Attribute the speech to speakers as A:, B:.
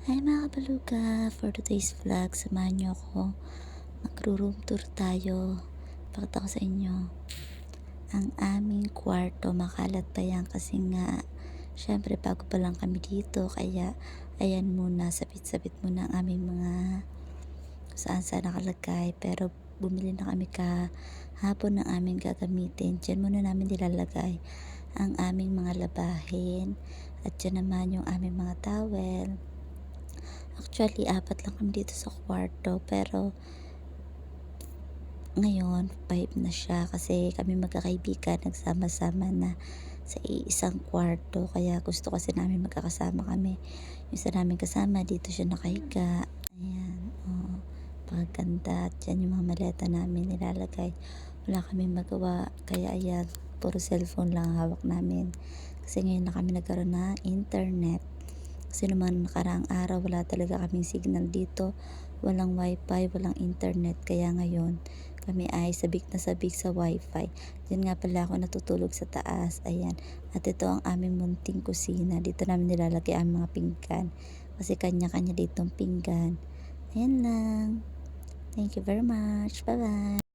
A: Hi mga kabaluga! For today's vlog, samahan niyo ako. Magro-room tour tayo. Pakita ko sa inyo. Ang aming kwarto, makalat pa yan kasi nga, syempre bago pa lang kami dito. Kaya, ayan muna, sabit-sabit muna ang aming mga kung saan nakalagay. Pero bumili na kami kahapon ng aming gagamitin. Diyan muna namin nilalagay ang aming mga labahin. At dyan naman yung aming mga towel. Actually, apat lang kami dito sa kwarto, pero ngayon, 5 na siya kasi kami magkakaibigan, nagsama-sama na sa iisang kwarto. Kaya gusto kasi namin magkakasama kami. Yung isa namin kasama, dito siya nakahiga. Ayan, oo. Paganda. At yan yung mga maleta namin nilalagay. Wala kami magawa. Kaya ayan, puro cellphone lang hawak namin. Kasi ngayon na kami nagkaroon ng internet. Kasi naman nakaraang araw wala talaga kaming signal dito, walang wifi, walang internet, kaya ngayon kami ay sabik na sabik sa wifi. Diyan nga pala ako natutulog sa taas, ayan. At ito ang aming munting kusina, dito namin nilalagay ang mga pinggan kasi kanya-kanya ditong pinggan. Ayan lang, thank you very much, bye bye.